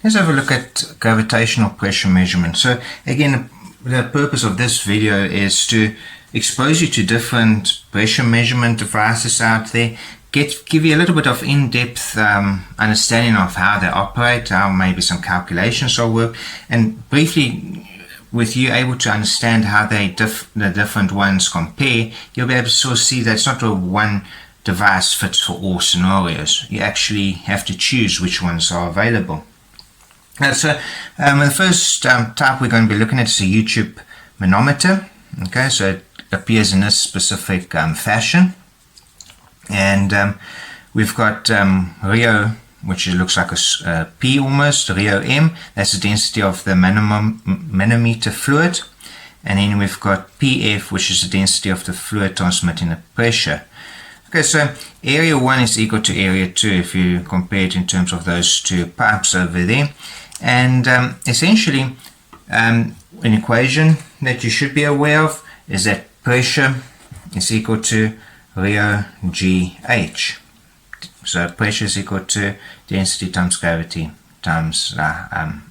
let's have a look at gravitational pressure measurement. So again, the purpose of this video is to expose you to different pressure measurement devices out there, give you a little bit of in-depth understanding of how they operate, how maybe some calculations will work, and briefly, with you able to understand how the different ones compare, you'll be able to sort of see that it's not a one device fits for all scenarios. You actually have to choose which ones are available. So the first type we're going to be looking at is a YouTube manometer. Okay, so it appears in this specific fashion, and we've got Rio, which looks like a P almost, Rio M, that's the density of the manometer fluid, and then we've got PF, which is the density of the fluid transmitting the pressure. Okay, so area 1 is equal to area 2 if you compare it in terms of those two pipes over there, and essentially an equation that you should be aware of is that pressure is equal to Rho GH. So pressure is equal to density times gravity times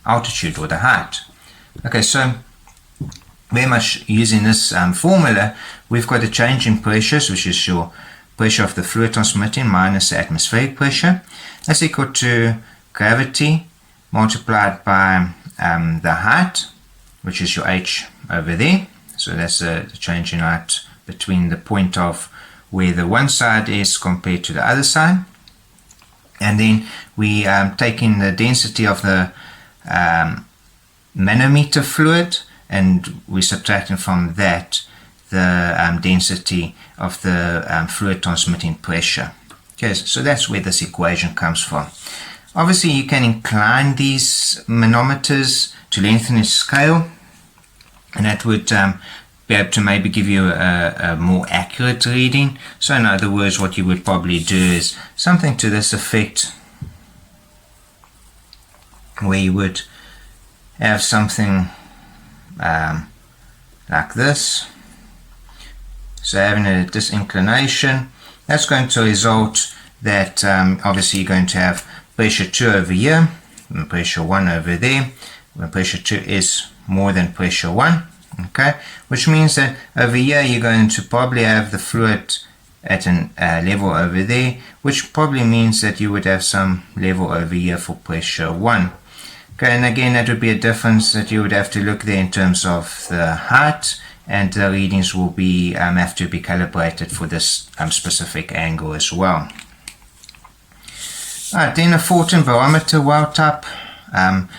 altitude, or the height. Okay, so very much using this formula, we've got a change in pressures, which is your pressure of the fluid transmitting minus the atmospheric pressure. That's equal to gravity multiplied by the height, which is your h over there. So that's the change in height between the point of where the one side is compared to the other side. And then we take in the density of the manometer fluid, and we subtracting from that the density of the fluid transmitting pressure. Okay, so that's where this equation comes from. Obviously, you can incline these manometers to lengthen its scale, and that would be able to maybe give you a more accurate reading. So in other words, what you would probably do is something to this effect, where you would have something like this. So having a disinclination, that's going to result that obviously you're going to have pressure 2 over here and pressure 1 over there, when pressure 2 is more than pressure 1. Okay, which means that over here you're going to probably have the fluid at a level over there, which probably means that you would have some level over here for pressure 1. Okay, and again that would be a difference that you would have to look there in terms of the height, and the readings will be have to be calibrated for this specific angle as well. Alright, then a Fulton barometer well type.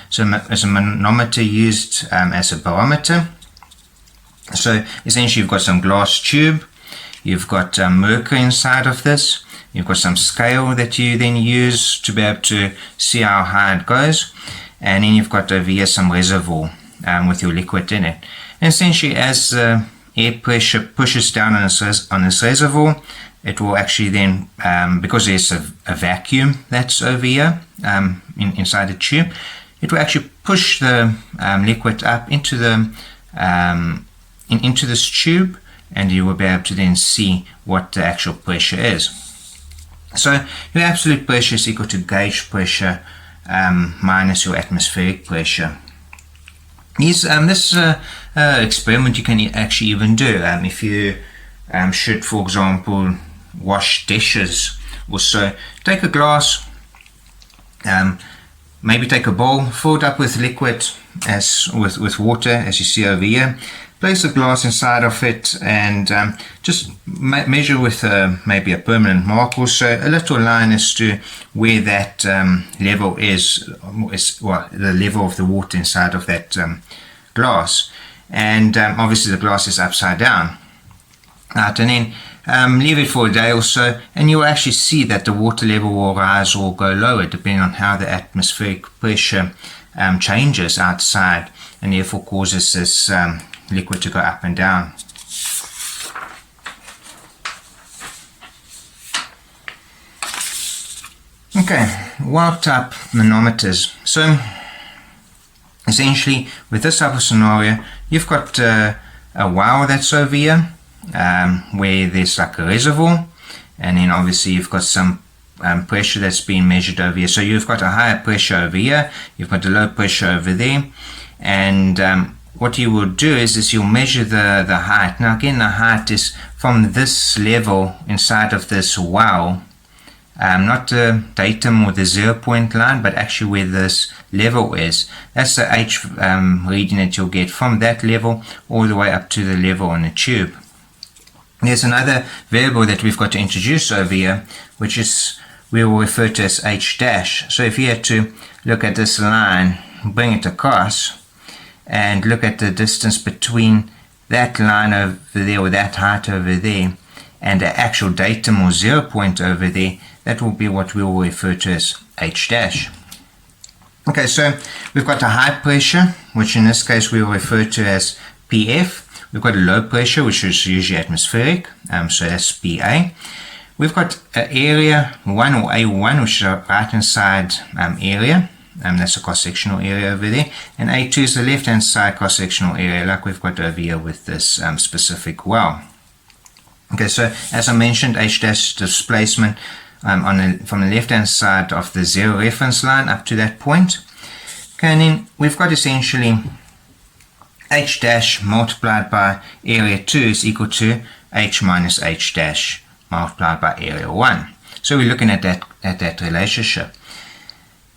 So as a manometer used as a barometer. So essentially you've got some glass tube, you've got mercury inside of this, you've got some scale that you then use to be able to see how high it goes, and then you've got over here some reservoir with your liquid in it. And essentially as air pressure pushes down on this reservoir, it will actually then, because there's a vacuum that's over here inside the tube, it will actually push the liquid up into the into this tube, and you will be able to then see what the actual pressure is. So your absolute pressure is equal to gauge pressure minus your atmospheric pressure. This experiment you can actually even do if you should, for example, wash dishes or so. Take a glass, maybe take a bowl, fill it up with liquid, with water, as you see over here. Place the glass inside of it, and just measure with maybe a permanent mark or so a little line as to where that level is, well, the level of the water inside of that glass. And obviously the glass is upside down. And then leave it for a day or so, and you'll actually see that the water level will rise or go lower depending on how the atmospheric pressure changes outside, and therefore causes this liquid to go up and down. Okay, well type manometers. So essentially with this type of scenario, you've got a well that's over here where there's like a reservoir, and then obviously you've got some pressure that's being measured over here. So you've got a higher pressure over here, you've got a low pressure over there, and what you will do is you'll measure the height. Now again, the height is from this level inside of this well, not the datum or the 0 point line, but actually where this level is. That's the H reading that you'll get from that level all the way up to the level on the tube. There's another variable that we've got to introduce over here, which is we will refer to as H dash. So if you had to look at this line, bring it across, and look at the distance between that line over there, or that height over there, and the actual datum or 0 point over there, that will be what we will refer to as H dash. Okay, so we've got a high pressure, which in this case we will refer to as PF. We've got a low pressure, which is usually atmospheric, so that's PA. We've got area 1 or A1, which is our right hand side area, that's a cross-sectional area over there, and A2 is the left hand side cross-sectional area, like we've got over here with this specific well. Okay, so as I mentioned, H dash displacement from the left hand side of the 0 reference line up to that point. Okay, and then we've got essentially H dash multiplied by area 2 is equal to H minus H dash multiplied by area 1. So we're looking at that relationship.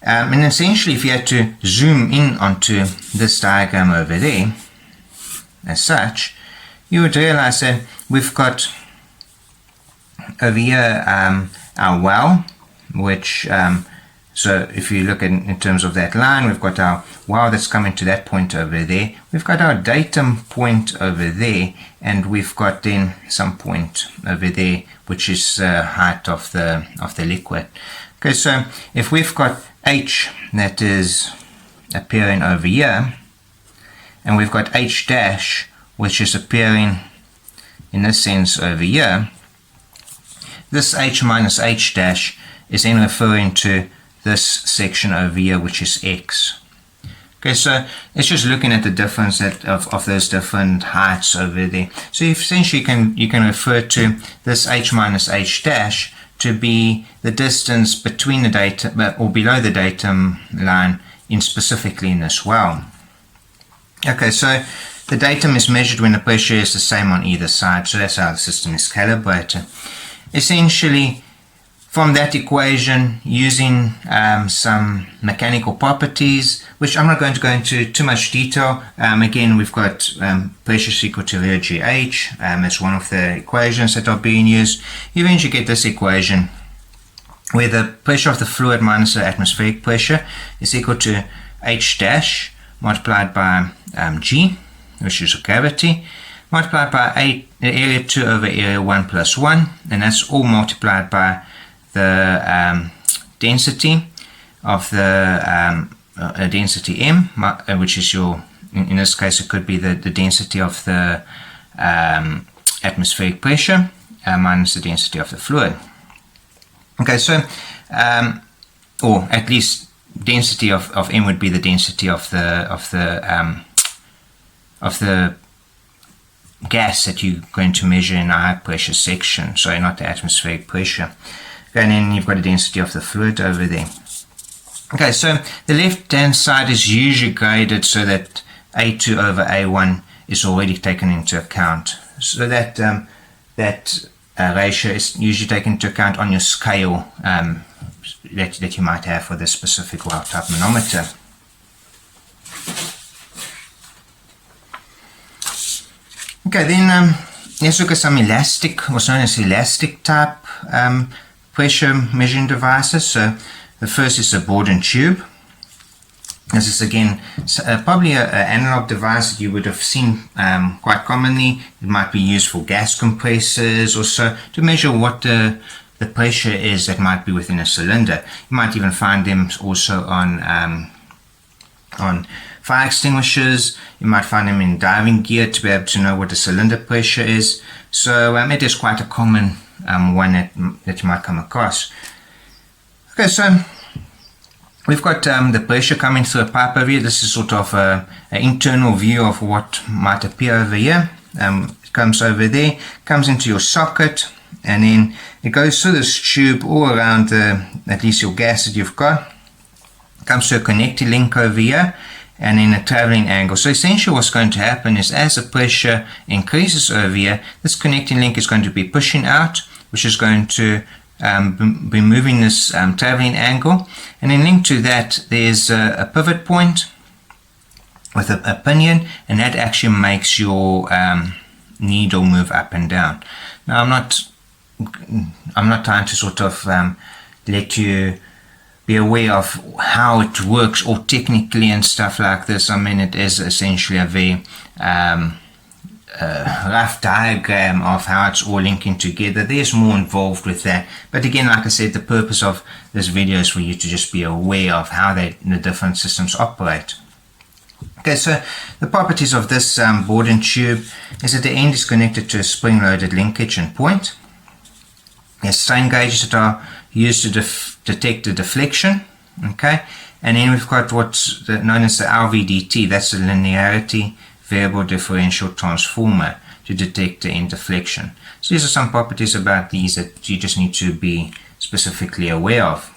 And essentially, if you had to zoom in onto this diagram over there, as such, you would realize that we've got over here our well, which so if you look in terms of that line, we've got our well that's coming to that point over there. We've got our datum point over there, and we've got then some point over there, which is the height of the liquid. Okay, so if we've got H that is appearing over here, and we've got H dash which is appearing in this sense over here, this H minus H dash is then referring to this section over here, which is X. Okay, so it's just looking at the difference of those different heights over there. So essentially you can refer to this H minus H dash to be the distance between the datum or below the datum line specifically in this well. Okay, so the datum is measured when the pressure is the same on either side, so that's how the system is calibrated. Essentially, from that equation, using some mechanical properties, which I'm not going to go into too much detail. Again, we've got pressure is equal to rho GH as one of the equations that are being used. You eventually get this equation where the pressure of the fluid minus the atmospheric pressure is equal to H dash multiplied by G, which is gravity, multiplied by area 2 over area 1 plus 1, and that's all multiplied by the density of the density M, which is your, in this case it could be the density of the atmospheric pressure minus the density of the fluid. Okay, so or at least density of M would be the density of the gas that you're going to measure in a high pressure section, so not the atmospheric pressure. And then you've got the density of the fluid over there. Okay, so the left hand side is usually graded so that A2 over A1 is already taken into account. So that ratio is usually taken into account on your scale that you might have for this specific well type manometer. Okay, then let's look at some elastic, what's known as elastic type pressure measuring devices. So the first is the Bourdon Tube. This is again probably an analog device that you would have seen quite commonly. It might be used for gas compressors or so to measure what the pressure is that might be within a cylinder. You might even find them also on fire extinguishers. You might find them in diving gear to be able to know what the cylinder pressure is. So it is quite a common one that you might come across. Okay, so we've got the pressure coming through a pipe over here. This is sort of an internal view of what might appear over here. It comes over there, comes into your socket, and then it goes through this tube all around at least your gas that you've got. Comes to a connecting link over here, and then a traveling angle. So essentially what's going to happen is as the pressure increases over here, this connecting link is going to be pushing out, which is going to be moving this traveling angle, and then linked to that there's a pivot point with a pinion, and that actually makes your needle move up and down. Now I'm not trying to sort of let you be aware of how it works or technically and stuff like this. I mean, it is essentially a very rough diagram of how it's all linking together. There's more involved with that, but again, like I said, the purpose of this video is for you to just be aware of how the different systems operate. Okay, so the properties of this Bourdon tube is that the end is connected to a spring-loaded linkage and point. There's strain gauges that are used to detect the deflection, okay, and then we've got what's known as the LVDT, that's the linearity variable differential transformer, to detect the end deflection. So these are some properties about these that you just need to be specifically aware of.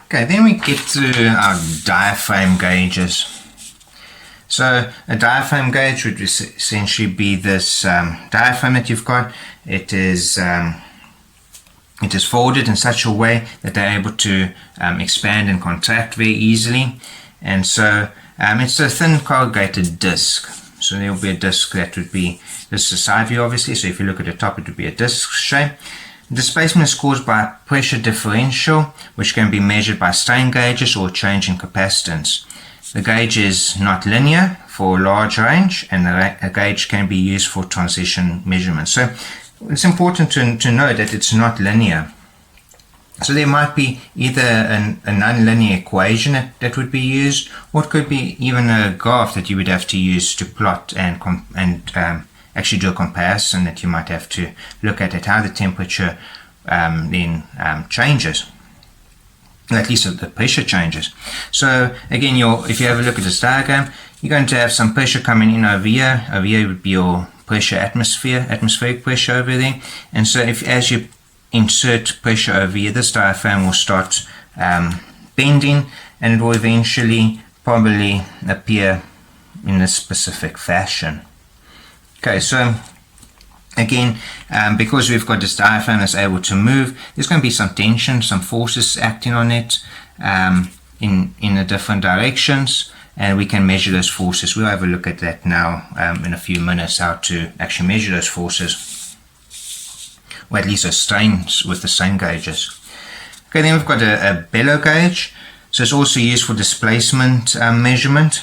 Okay, then we get to our diaphragm gauges. So a diaphragm gauge would essentially be this diaphragm that you've got. It is folded in such a way that they're able to expand and contract very easily, and so it's a thin corrugated disc. So there will be a disc that would be this is the side view, obviously. So if you look at the top, it would be a disc shape. Displacement is caused by a pressure differential, which can be measured by strain gauges or change in capacitance. The gauge is not linear for a large range, and the gauge can be used for transition measurements. So it's important to know that it's not linear. So there might be either a nonlinear equation that would be used, or it could be even a graph that you would have to use to plot and actually do a comparison, that you might have to look at how the temperature then changes. At least the pressure changes. So again, if you have a look at this diagram, you're going to have some pressure coming in over here. Over here would be your pressure atmospheric pressure over there. And so as you insert pressure over here, this diaphragm will start bending, and it will eventually probably appear in this specific fashion. Okay, so again, because we've got this diaphragm that's able to move, there's going to be some tension, some forces acting on it in the different directions, and we can measure those forces. We'll have a look at that now in a few minutes, how to actually measure those forces, or at least those strains with the strain gauges. Okay, then we've got a bellow gauge. So it's also used for displacement measurement,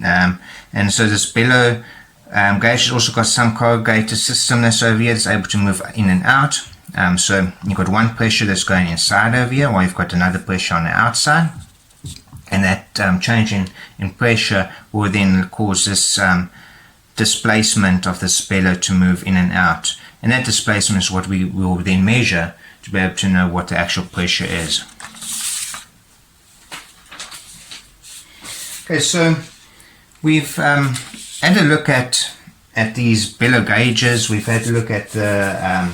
and so this bellow gauge has also got some corrugated system that's over here that's able to move in and out. So you've got one pressure that's going inside over here, while you've got another pressure on the outside, and that change in pressure will then cause this displacement of this bellow to move in and out, and that displacement is what we will then measure to be able to know what the actual pressure is. Okay, so we've had a look at these bellow gauges. We've had a look at the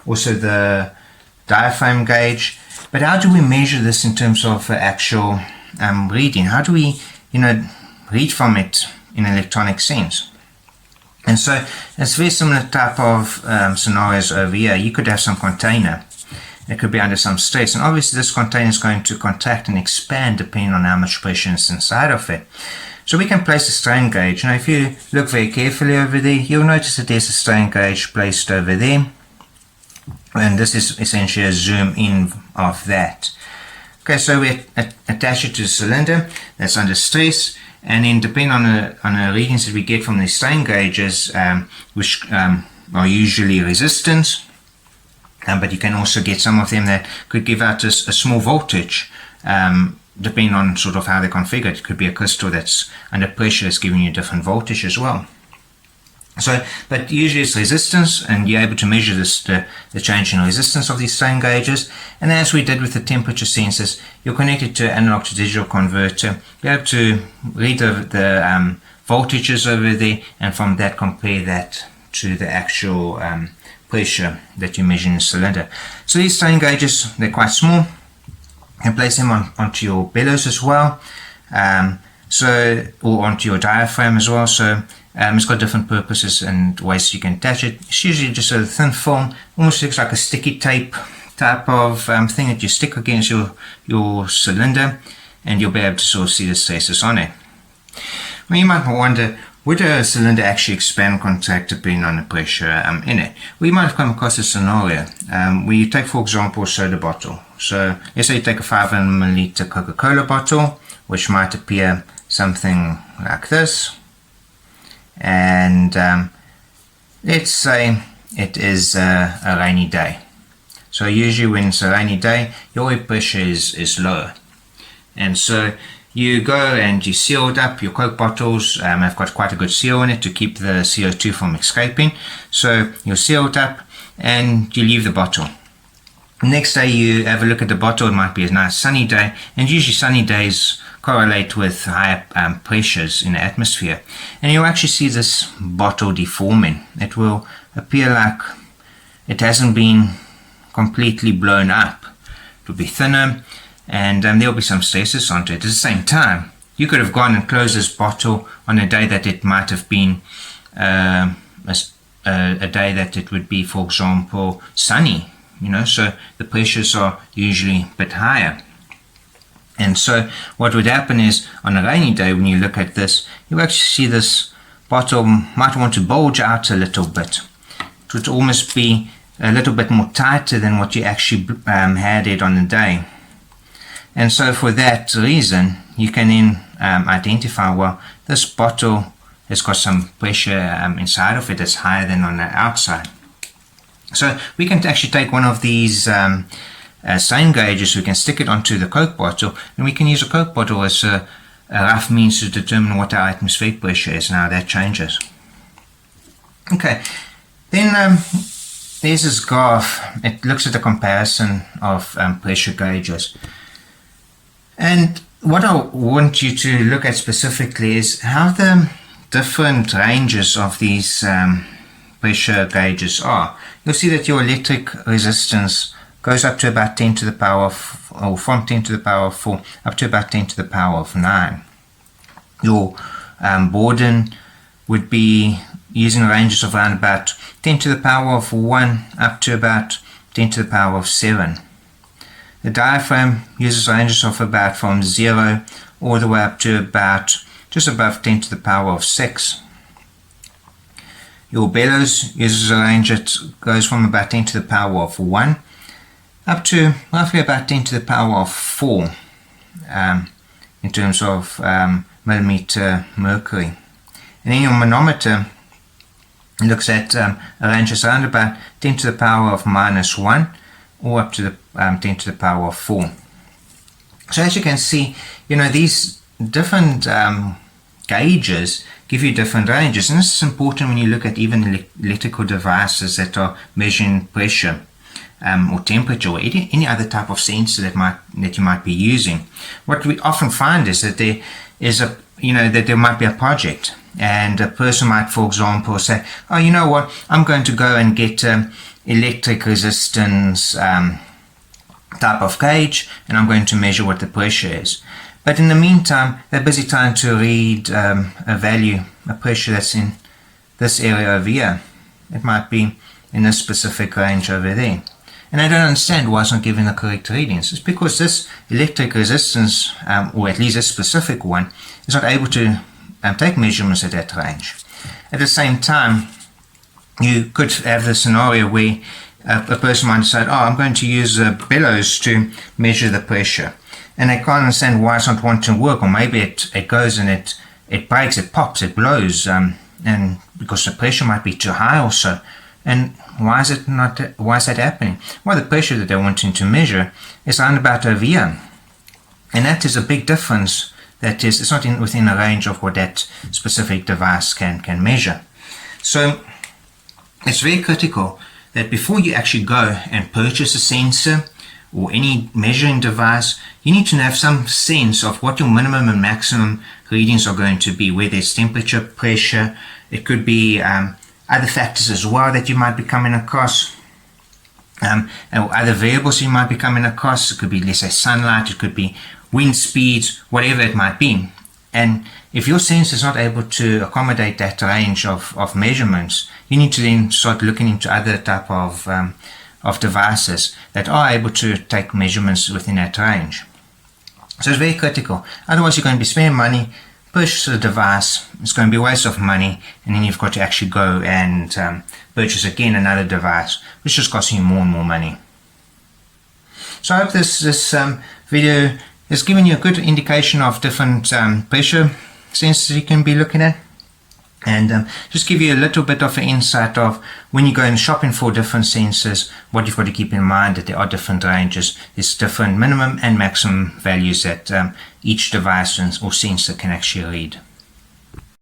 also the diaphragm gauge, but how do we measure this in terms of actual reading? How do we read from it in an electronic sense? And so it's very similar type of scenarios over here. You could have some container. It could be under some stress, and obviously this container is going to contract and expand depending on how much pressure is inside of it. So we can place a strain gauge. Now if you look very carefully over there, you'll notice that there's a strain gauge placed over there, and this is essentially a zoom in of that. Okay, so we attach it to the cylinder that's under stress, and then depending on the readings that we get from the strain gauges, which are usually resistance, but you can also get some of them that could give out a small voltage, depending on sort of how they're configured. It could be a crystal that's under pressure that's giving you a different voltage as well. So, but usually it's resistance, and you're able to measure the change in resistance of these strain gauges. And as we did with the temperature sensors, you're connected to an analog to digital converter. You're able to read the voltages over there, and from that compare that to the actual pressure that you measure in the cylinder. So these strain gauges, they're quite small. You can place them onto your bellows as well, or onto your diaphragm as well. So it's got different purposes and ways you can attach it. It's usually just a thin film, almost looks like a sticky tape type of thing that you stick against your cylinder, and you'll be able to sort of see the traces on it. Well, you might wonder, would a cylinder actually expand and contract depending on the pressure in it? Well, you might have come across a scenario where you take, for example, a soda bottle. So let's say you take a 500 milliliter Coca-Cola bottle, which might appear something like this, and let's say it is a rainy day. So usually when it's a rainy day, your air pressure is lower, and so you go and you seal it up. Your Coke bottles have got quite a good seal in it to keep the CO2 from escaping. So you seal it up and you leave the bottle. Next day you have a look at the bottle. It might be a nice sunny day, and usually sunny days correlate with higher pressures in the atmosphere, and you'll actually see this bottle deforming. It will appear like it hasn't been completely blown up. It will be thinner, and there'll be some stresses onto it. At the same time, you could have gone and closed this bottle on a day that it might have been a day that it would be, for example, sunny, so the pressures are usually a bit higher. And so what would happen is, on a rainy day, when you look at this, you actually see this bottle might want to bulge out a little bit. It would almost be a little bit more tighter than what you actually had it on the day. And so for that reason, you can then identify, well, this bottle has got some pressure inside of it that's higher than on the outside. So we can actually take one of these strain gauges, we can stick it onto the Coke bottle, and we can use a Coke bottle as a rough means to determine what our atmospheric pressure is and how that changes. Okay, then there's this graph. It looks at a comparison of pressure gauges. And what I want you to look at specifically is how the different ranges of these pressure gauges are. You'll see that your electric resistance goes up to about 10 to the power of, or from 10 to the power of 4 up to about 10 to the power of 9. Your Bourdon would be using ranges of around about 10 to the power of 1 up to about 10 to the power of 7. The diaphragm uses ranges of about from 0 all the way up to about just above 10 to the power of 6. Your bellows uses a range that goes from about 10 to the power of 1 up to roughly about 10 to the power of 4 in terms of millimeter mercury. And then your manometer looks at a range that's around about 10 to the power of minus 1 or up to the 10 to the power of 4. So as you can see, these different gauges give you different ranges, and this is important when you look at even electrical devices that are measuring pressure or temperature or any other type of sensor that you might be using. What we often find is that there is that there might be a project, and a person might, for example, say, oh, you know what, I'm going to go and get electric resistance type of gauge, and I'm going to measure what the pressure is. But in the meantime, they're busy trying to read a pressure that's in this area over here. It might be in this specific range over there. And I don't understand why it's not giving the correct readings. It's because this electric resistance, or at least this specific one, is not able to take measurements at that range. At the same time, you could have the scenario where a person might decide, oh, I'm going to use bellows to measure the pressure. And they can't understand why it's not wanting to work, or maybe it goes and it breaks, it pops, it blows, and because the pressure might be too high also. And why is that happening? Well, the pressure that they're wanting to measure is around about over here. And that is a big difference. That is, it's not within a range of what that specific device can measure. So it's very critical that before you actually go and purchase a sensor or any measuring device, you need to have some sense of what your minimum and maximum readings are going to be where there's temperature, pressure. It could be other factors as well that you might be coming across. And other variables you might be coming across. It could be, let's say, sunlight, it could be wind speeds, whatever it might be. And if your sensor is not able to accommodate that range of measurements, you need to then start looking into other type of devices that are able to take measurements within that range. So it's very critical. Otherwise, you're going to be spending money, purchase a device, it's going to be a waste of money, and then you've got to actually go and purchase again another device, which just costs you more and more money. So I hope this video has given you a good indication of different pressure sensors you can be looking at, and just give you a little bit of an insight of when you go and shopping for different sensors, what you've got to keep in mind, that there are different ranges, there's different minimum and maximum values that each device or sensor can actually read.